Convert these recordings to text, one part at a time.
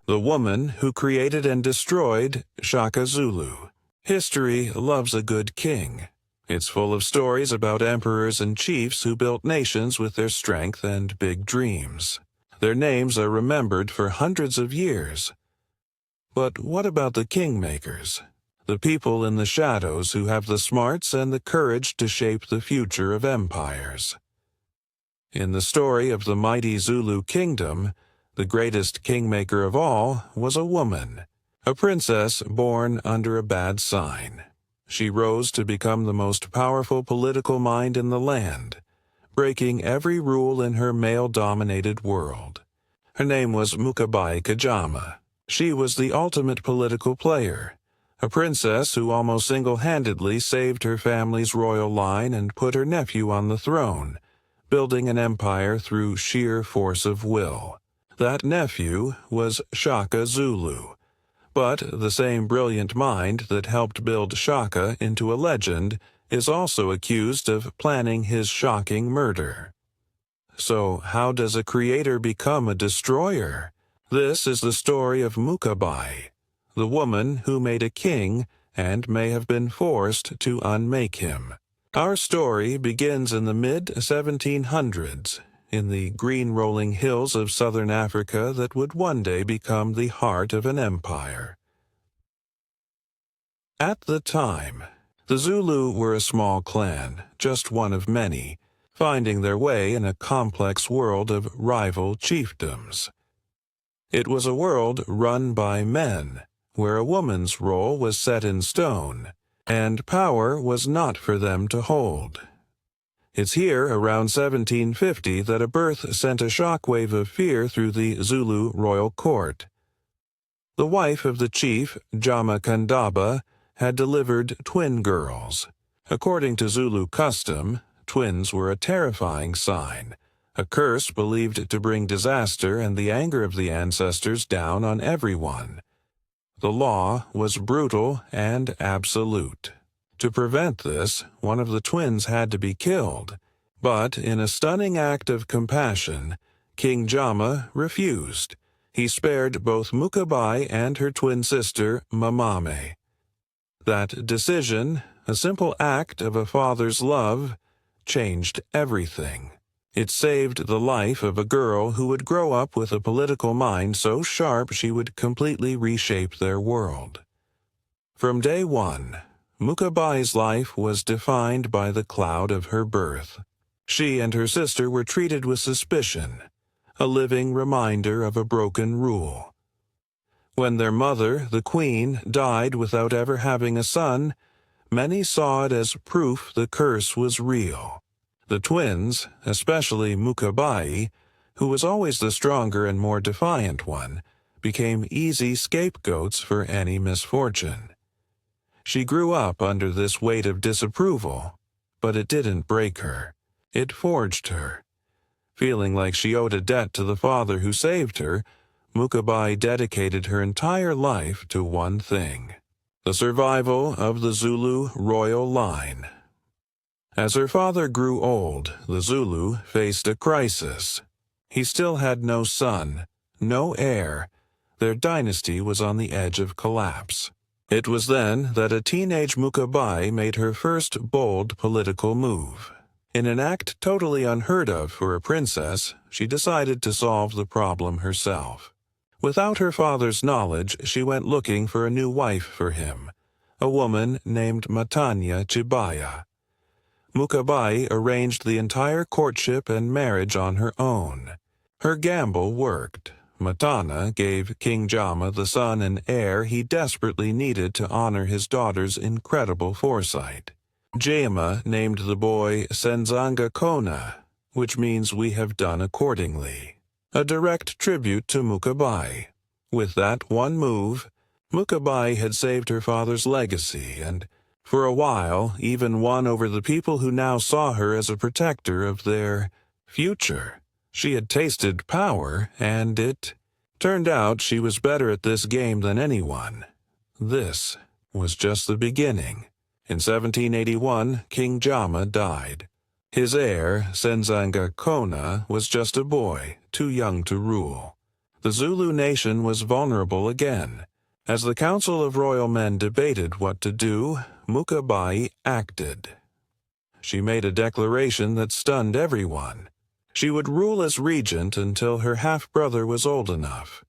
the woman who created and destroyed Shaka Zulu. History loves a good king. It's full of stories about emperors and chiefs who built nations with their strength and big dreams. Their names are remembered for hundreds of years. But what about the kingmakers? The people in the shadows who have the smarts and the courage to shape the future of empires. In the story of the mighty Zulu Kingdom, the greatest kingmaker of all was a woman, a princess born under a bad sign. She rose to become the most powerful political mind in the land, breaking every rule in her male-dominated world. Her name was Mkabayi kaJama. She was the ultimate political player, a princess who almost single-handedly saved her family's royal line and put her nephew on the throne, building an empire through sheer force of will. That nephew was Shaka Zulu. But the same brilliant mind that helped build Shaka into a legend is also accused of planning his shocking murder. So how does a creator become a destroyer? This is the story of Mkabayi, the woman who made a king and may have been forced to unmake him. Our story begins in the mid-1700s, in the green rolling hills of southern Africa that would one day become the heart of an empire. At the time, the Zulu were a small clan, just one of many, finding their way in a complex world of rival chiefdoms. It was a world run by men, where a woman's role was set in stone, and power was not for them to hold. It's here, around 1750, that a birth sent a shockwave of fear through the Zulu royal court. The wife of the chief, kaJama, had delivered twin girls. According to Zulu custom, twins were a terrifying sign, a curse believed to bring disaster and the anger of the ancestors down on everyone. The law was brutal and absolute. To prevent this, one of the twins had to be killed. But in a stunning act of compassion, kaJama refused. He spared both Mkabayi and her twin sister, Mamame. That decision, a simple act of a father's love, changed everything. It saved the life of a girl who would grow up with a political mind so sharp she would completely reshape their world. From day one, Mkabayi's life was defined by the cloud of her birth. She and her sister were treated with suspicion, a living reminder of a broken rule. When their mother, the queen, died without ever having a son, many saw it as proof the curse was real. The twins, especially Mkabayi, who was always the stronger and more defiant one, became easy scapegoats for any misfortune. She grew up under this weight of disapproval, but it didn't break her. It forged her. Feeling like she owed a debt to the father who saved her, Mkabayi dedicated her entire life to one thing: the survival of the Zulu royal line. As her father grew old, the Zulu faced a crisis. He still had no son, no heir. Their dynasty was on the edge of collapse. It was then that a teenage Mkabayi made her first bold political move. In an act totally unheard of for a princess, she decided to solve the problem herself. Without her father's knowledge, she went looking for a new wife for him, a woman named Matanya Chibaya. Mkabayi arranged the entire courtship and marriage on her own. Her gamble worked. Matana gave kaJama the son and heir he desperately needed to honor his daughter's incredible foresight. kaJama named the boy Senzanga Kona, which means we have done accordingly, a direct tribute to Mkabayi. With that one move, Mkabayi had saved her father's legacy and, for a while, even won over the people who now saw her as a protector of their future. She had tasted power, and it turned out she was better at this game than anyone. This was just the beginning. In 1781, kaJama died. His heir, Senzanga Kona, was just a boy, too young to rule. The Zulu nation was vulnerable again. As the Council of Royal Men debated what to do, Mkabayi acted. She made a declaration that stunned everyone. She would rule as regent until her half-brother was old enough.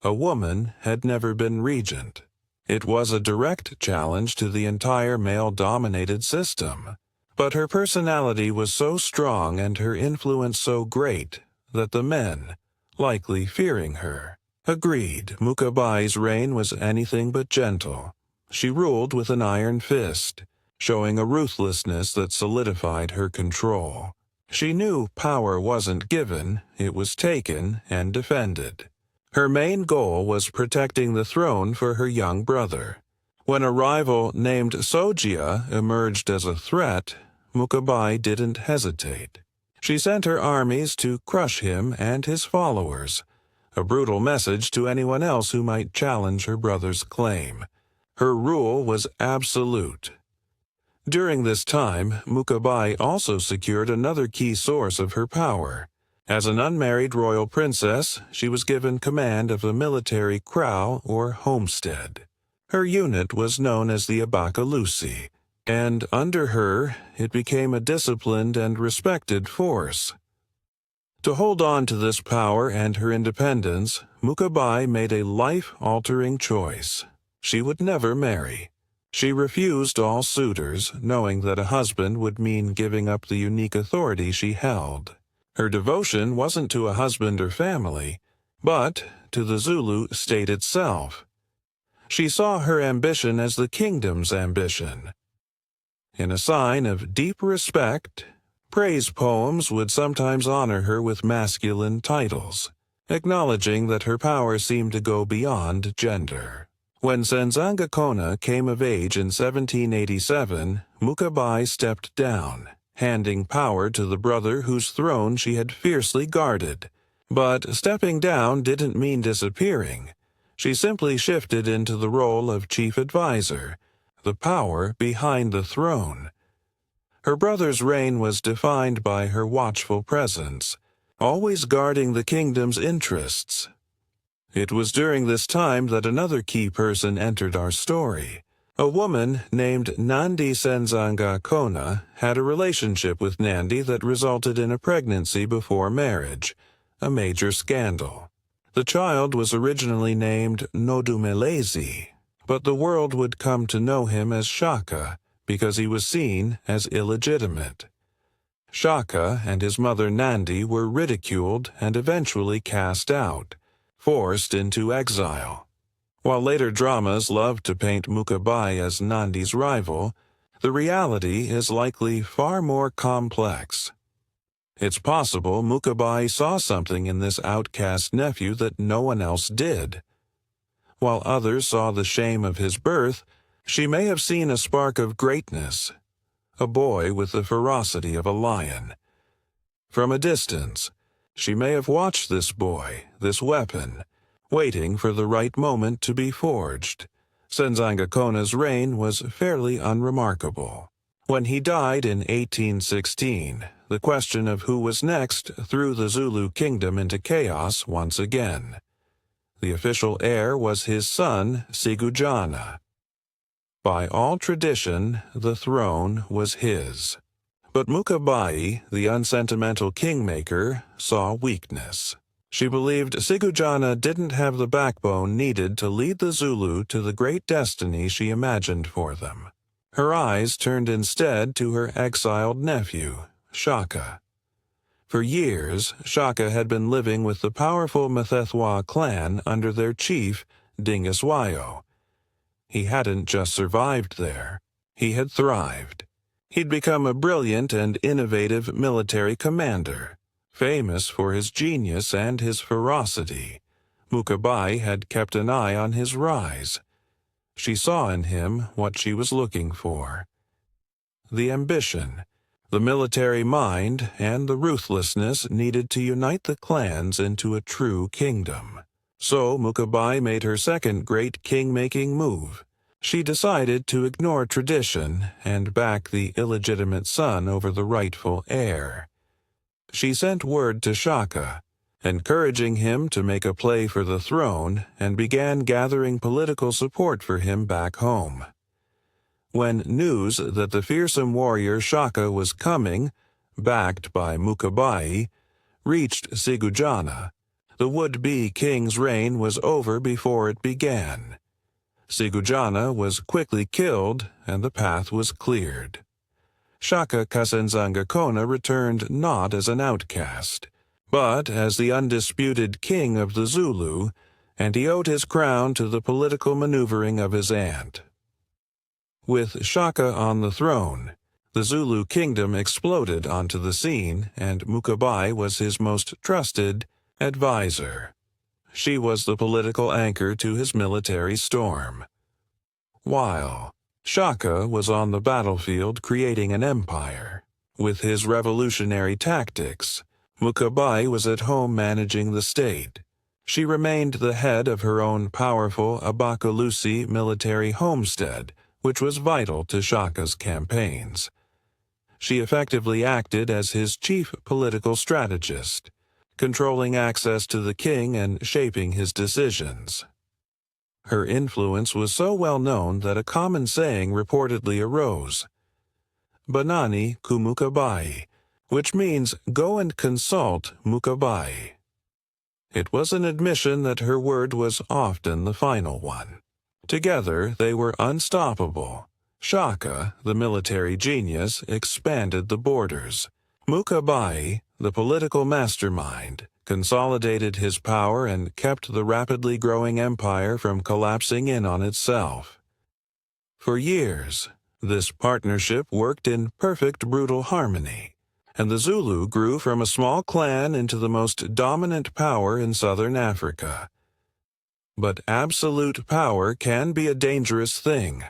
A woman had never been regent. It was a direct challenge to the entire male-dominated system. But her personality was so strong and her influence so great that the men, likely fearing her, agreed Mkabayi's reign was anything but gentle. She ruled with an iron fist, showing a ruthlessness that solidified her control. She knew power wasn't given, it was taken and defended. Her main goal was protecting the throne for her young brother. When a rival named Sogia emerged as a threat, Mkabayi didn't hesitate. She sent her armies to crush him and his followers, a brutal message to anyone else who might challenge her brother's claim. Her rule was absolute. During this time, Mkabayi also secured another key source of her power. As an unmarried royal princess, she was given command of a military kraal or homestead. Her unit was known as the Abakalusi, and under her, it became a disciplined and respected force. To hold on to this power and her independence, Mkabayi made a life-altering choice. She would never marry. She refused all suitors, knowing that a husband would mean giving up the unique authority she held. Her devotion wasn't to a husband or family, but to the Zulu state itself. She saw her ambition as the kingdom's ambition. In a sign of deep respect, praise poems would sometimes honor her with masculine titles, acknowledging that her power seemed to go beyond gender. When Senzanga Kona came of age in 1787, Mkabayi stepped down, handing power to the brother whose throne she had fiercely guarded. But stepping down didn't mean disappearing. She simply shifted into the role of chief advisor, the power behind the throne. Her brother's reign was defined by her watchful presence, always guarding the kingdom's interests. It was during this time that another key person entered our story. A woman named Nandi Senzanga Kona had a relationship with Nandi that resulted in a pregnancy before marriage, a major scandal. The child was originally named Nodumelezi, but the world would come to know him as Shaka because he was seen as illegitimate. Shaka and his mother Nandi were ridiculed and eventually cast out, forced into exile. While later dramas loved to paint Mkabayi as Nandi's rival, the reality is likely far more complex. It's possible Mkabayi saw something in this outcast nephew that no one else did. While others saw the shame of his birth, she may have seen a spark of greatness, a boy with the ferocity of a lion. From a distance, she may have watched this boy, this weapon, waiting for the right moment to be forged. Senzanga Kona's reign was fairly unremarkable. When he died in 1816, the question of who was next threw the Zulu Kingdom into chaos once again. The official heir was his son, Sigujana. By all tradition, the throne was his. But Mkabayi, the unsentimental kingmaker, saw weakness. She believed Sigujana didn't have the backbone needed to lead the Zulu to the great destiny she imagined for them. Her eyes turned instead to her exiled nephew, Shaka. For years, Shaka had been living with the powerful Mthethwa clan under their chief, Dingiswayo. He hadn't just survived there. He had thrived. He'd become a brilliant and innovative military commander, famous for his genius and his ferocity. Mkabayi had kept an eye on his rise. She saw in him what she was looking for. The ambition, the military mind, and the ruthlessness needed to unite the clans into a true kingdom. So Mkabayi made her second great king-making move. She decided to ignore tradition and back the illegitimate son over the rightful heir. She sent word to Shaka, encouraging him to make a play for the throne, and began gathering political support for him back home. When news that the fearsome warrior Shaka was coming, backed by Mkabayi, reached Sigujana, the would-be king's reign was over before it began. Sigujana was quickly killed, and the path was cleared. Shaka Kasenzangakona returned not as an outcast, but as the undisputed king of the Zulu, and he owed his crown to the political maneuvering of his aunt. With Shaka on the throne, the Zulu Kingdom exploded onto the scene, and Mkabayi was his most trusted advisor. She was the political anchor to his military storm. While Shaka was on the battlefield creating an empire, with his revolutionary tactics, Mkabayi was at home managing the state. She remained the head of her own powerful Abacalusi military homestead, which was vital to Shaka's campaigns. She effectively acted as his chief political strategist, controlling access to the king and shaping his decisions. Her influence was so well known that a common saying reportedly arose, "Banani ku Mkabayi," which means "go and consult Mkabayi." It was an admission that her word was often the final one. Together, they were unstoppable. Shaka, the military genius, expanded the borders. Mkabayi, the political mastermind, consolidated his power and kept the rapidly growing empire from collapsing in on itself. For years, this partnership worked in perfect brutal harmony, and the Zulu grew from a small clan into the most dominant power in southern Africa. But absolute power can be a dangerous thing.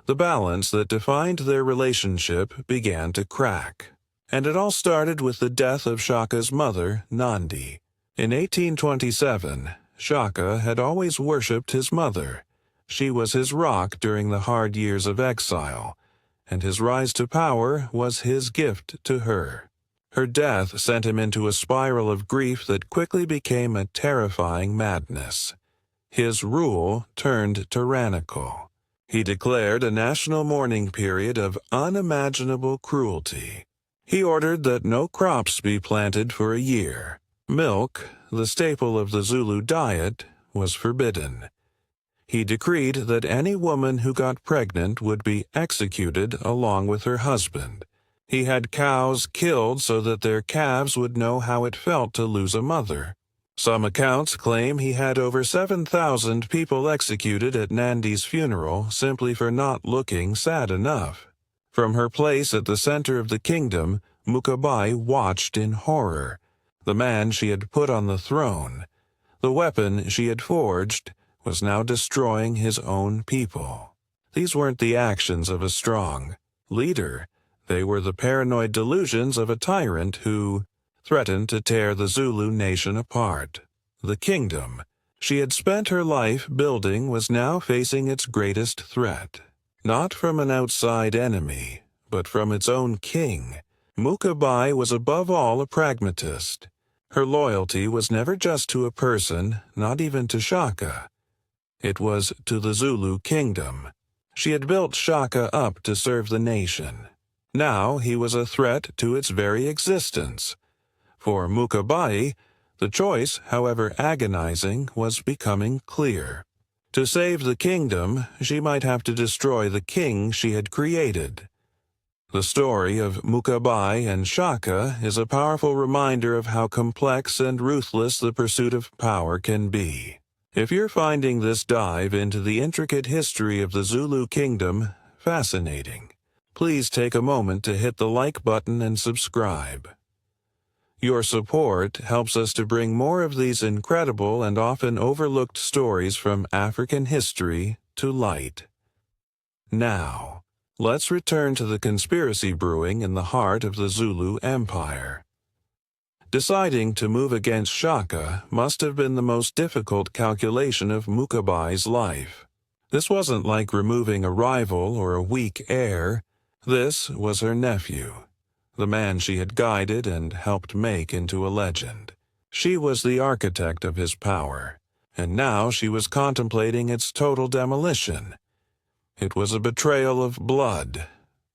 The balance that defined their relationship began to crack, and it all started with the death of Shaka's mother, Nandi. In 1827, Shaka had always worshipped his mother. She was his rock during the hard years of exile, and his rise to power was his gift to her. Her death sent him into a spiral of grief that quickly became a terrifying madness. His rule turned tyrannical. He declared a national mourning period of unimaginable cruelty. He ordered that no crops be planted for a year. Milk, the staple of the Zulu diet, was forbidden. He decreed that any woman who got pregnant would be executed along with her husband. He had cows killed so that their calves would know how it felt to lose a mother. Some accounts claim he had over 7,000 people executed at Nandi's funeral simply for not looking sad enough. From her place at the center of the kingdom, Mkabayi watched in horror. The man she had put on the throne, the weapon she had forged, was now destroying his own people. These weren't the actions of a strong leader. They were the paranoid delusions of a tyrant who threatened to tear the Zulu nation apart. The kingdom she had spent her life building was now facing its greatest threat, not from an outside enemy, but from its own king. Mkabayi was above all a pragmatist. Her loyalty was never just to a person, not even to Shaka. It was to the Zulu Kingdom. She had built Shaka up to serve the nation. Now he was a threat to its very existence. For Mkabayi, the choice, however agonizing, was becoming clear. To save the kingdom, she might have to destroy the king she had created. The story of Mkabayi and Shaka is a powerful reminder of how complex and ruthless the pursuit of power can be. If you're finding this dive into the intricate history of the Zulu Kingdom fascinating, please take a moment to hit the like button and subscribe. Your support helps us to bring more of these incredible and often overlooked stories from African history to light. Now, let's return to the conspiracy brewing in the heart of the Zulu Empire. Deciding to move against Shaka must have been the most difficult calculation of Mkabayi's life. This wasn't like removing a rival or a weak heir. This was her nephew, the man she had guided and helped make into a legend. She was the architect of his power, and now she was contemplating its total demolition. It was a betrayal of blood,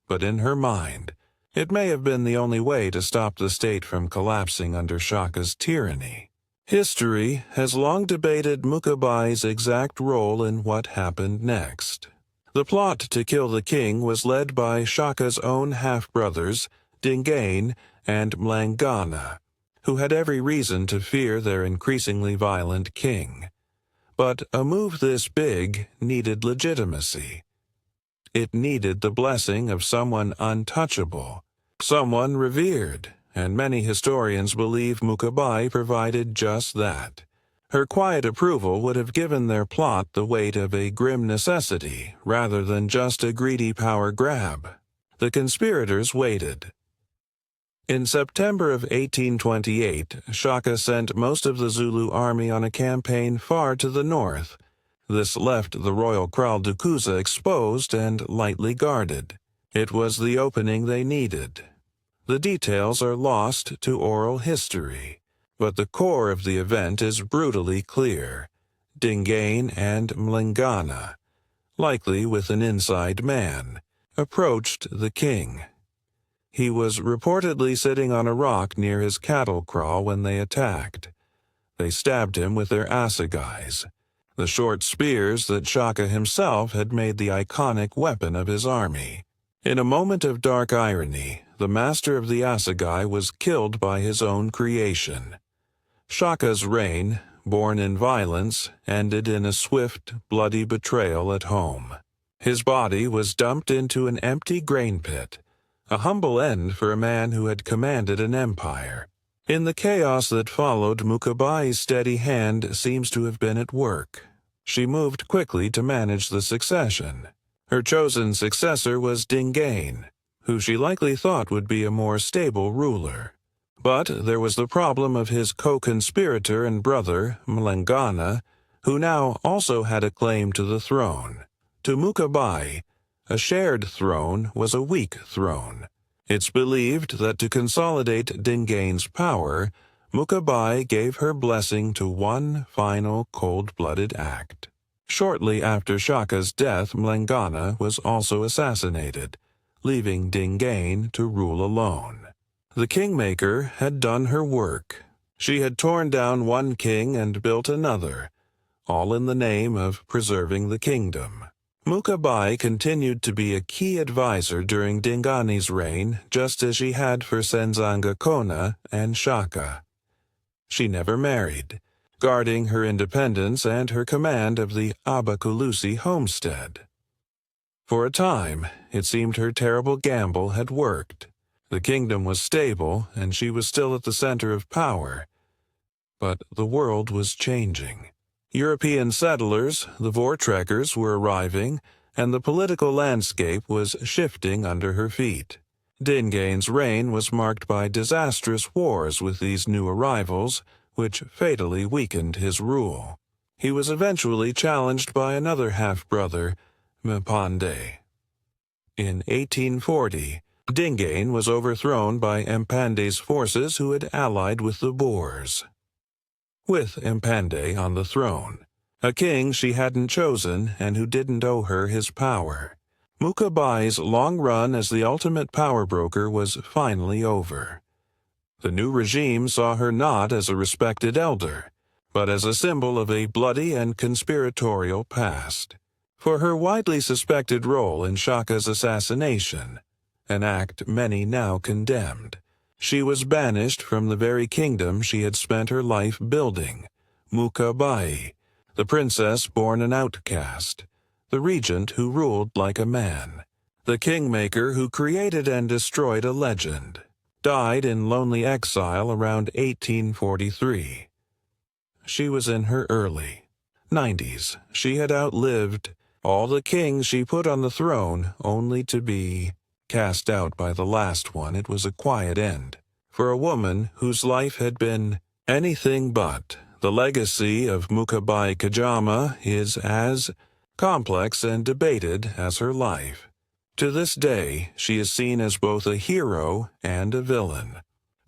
but in her mind, it may have been the only way to stop the state from collapsing under Shaka's tyranny. History has long debated Mkabayi's exact role in what happened next. The plot to kill the king was led by Shaka's own half-brothers, Dingain and Mlangana, who had every reason to fear their increasingly violent king. But a move this big needed legitimacy. It needed the blessing of someone untouchable, someone revered, and many historians believe Mkabayi provided just that. Her quiet approval would have given their plot the weight of a grim necessity rather than just a greedy power grab. The conspirators waited. In September of 1828, Shaka sent most of the Zulu army on a campaign far to the north. This left the royal kraal Dukuza exposed and lightly guarded. It was the opening they needed. The details are lost to oral history, but the core of the event is brutally clear. Dingain and Mlangana, likely with an inside man, approached the king. He was reportedly sitting on a rock near his cattle kraal when they attacked. They stabbed him with their assegais, the short spears that Shaka himself had made the iconic weapon of his army. In a moment of dark irony, the master of the assegai was killed by his own creation. Shaka's reign, born in violence, ended in a swift, bloody betrayal at home. His body was dumped into an empty grain pit, a humble end for a man who had commanded an empire. In the chaos that followed, Mkabayi's steady hand seems to have been at work. She moved quickly to manage the succession. Her chosen successor was Dingain, who she likely thought would be a more stable ruler. But there was the problem of his co-conspirator and brother, Mlangana, who now also had a claim to the throne. To Mkabayi, a shared throne was a weak throne. It's believed that to consolidate Dingain's power, Mkabayi gave her blessing to one final cold-blooded act. Shortly after Shaka's death, Mlangana was also assassinated, leaving Dingain to rule alone. The kingmaker had done her work. She had torn down one king and built another, all in the name of preserving the kingdom. Mkabayi continued to be a key advisor during Dingani's reign, just as she had for Senzanga Kona and Shaka. She never married, guarding her independence and her command of the Abakulusi homestead. For a time, it seemed her terrible gamble had worked. The kingdom was stable, and she was still at the center of power. But the world was changing. European settlers, the Voortrekkers, were arriving, and the political landscape was shifting under her feet. Dingain's reign was marked by disastrous wars with these new arrivals, which fatally weakened his rule. He was eventually challenged by another half-brother, Mpande. In 1840, Dingain was overthrown by Mpande's forces who had allied with the Boers. With Mpande on the throne, a king she hadn't chosen and who didn't owe her his power, Mkabayi's long run as the ultimate power broker was finally over. The new regime saw her not as a respected elder, but as a symbol of a bloody and conspiratorial past. For her widely suspected role in Shaka's assassination, an act many now condemned, she was banished from the very kingdom she had spent her life building, Mkabayi, the princess born an outcast, the regent who ruled like a man, the kingmaker who created and destroyed a legend, died in lonely exile around 1843. She was in her early 90s. She had outlived all the kings she put on the throne, only to be cast out by the last one. It was a quiet end. For a woman whose life had been anything but, the legacy of Mkabayi kaJama is as complex and debated as her life. To this day, she is seen as both a hero and a villain.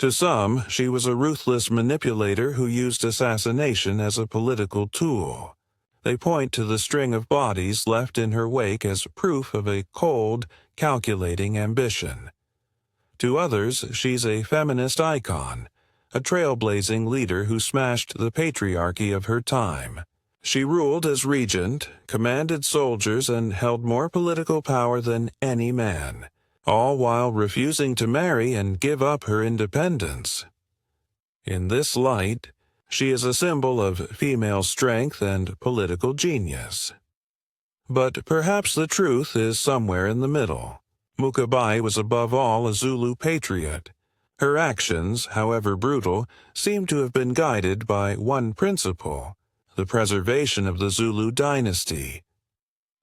To some, she was a ruthless manipulator who used assassination as a political tool. They point to the string of bodies left in her wake as proof of a cold, calculating ambition. To others, she's a feminist icon, a trailblazing leader who smashed the patriarchy of her time. She ruled as regent, commanded soldiers, and held more political power than any man, all while refusing to marry and give up her independence. In this light, she is a symbol of female strength and political genius. But perhaps the truth is somewhere in the middle. Mkabayi was above all a Zulu patriot. Her actions, however brutal, seem to have been guided by one principle: the preservation of the Zulu dynasty.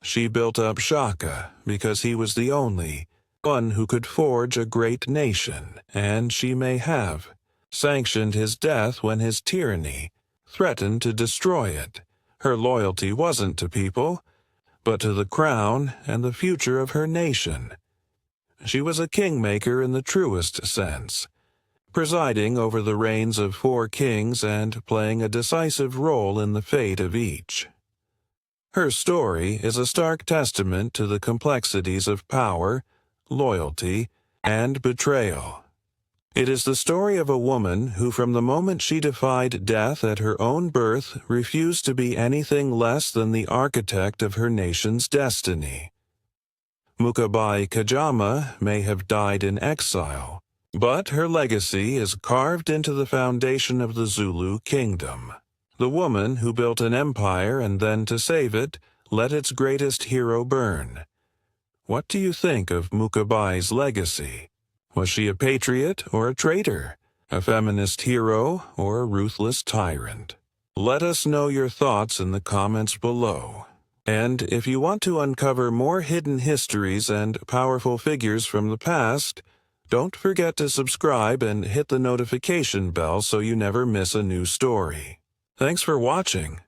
She built up Shaka because he was the only one who could forge a great nation, and she may have sanctioned his death when his tyranny threatened to destroy it. Her loyalty wasn't to people, but to the crown and the future of her nation. She was a kingmaker in the truest sense, presiding over the reigns of 4 kings and playing a decisive role in the fate of each. Her story is a stark testament to the complexities of power, loyalty, and betrayal. It is the story of a woman who, from the moment she defied death at her own birth, refused to be anything less than the architect of her nation's destiny. Mkabayi kaJama may have died in exile, but her legacy is carved into the foundation of the Zulu Kingdom. The woman who built an empire and then, to save it, let its greatest hero burn. What do you think of Mkabayi's legacy? Was she a patriot or a traitor? A feminist hero or a ruthless tyrant? Let us know your thoughts in the comments below. And if you want to uncover more hidden histories and powerful figures from the past, don't forget to subscribe and hit the notification bell so you never miss a new story. Thanks for watching.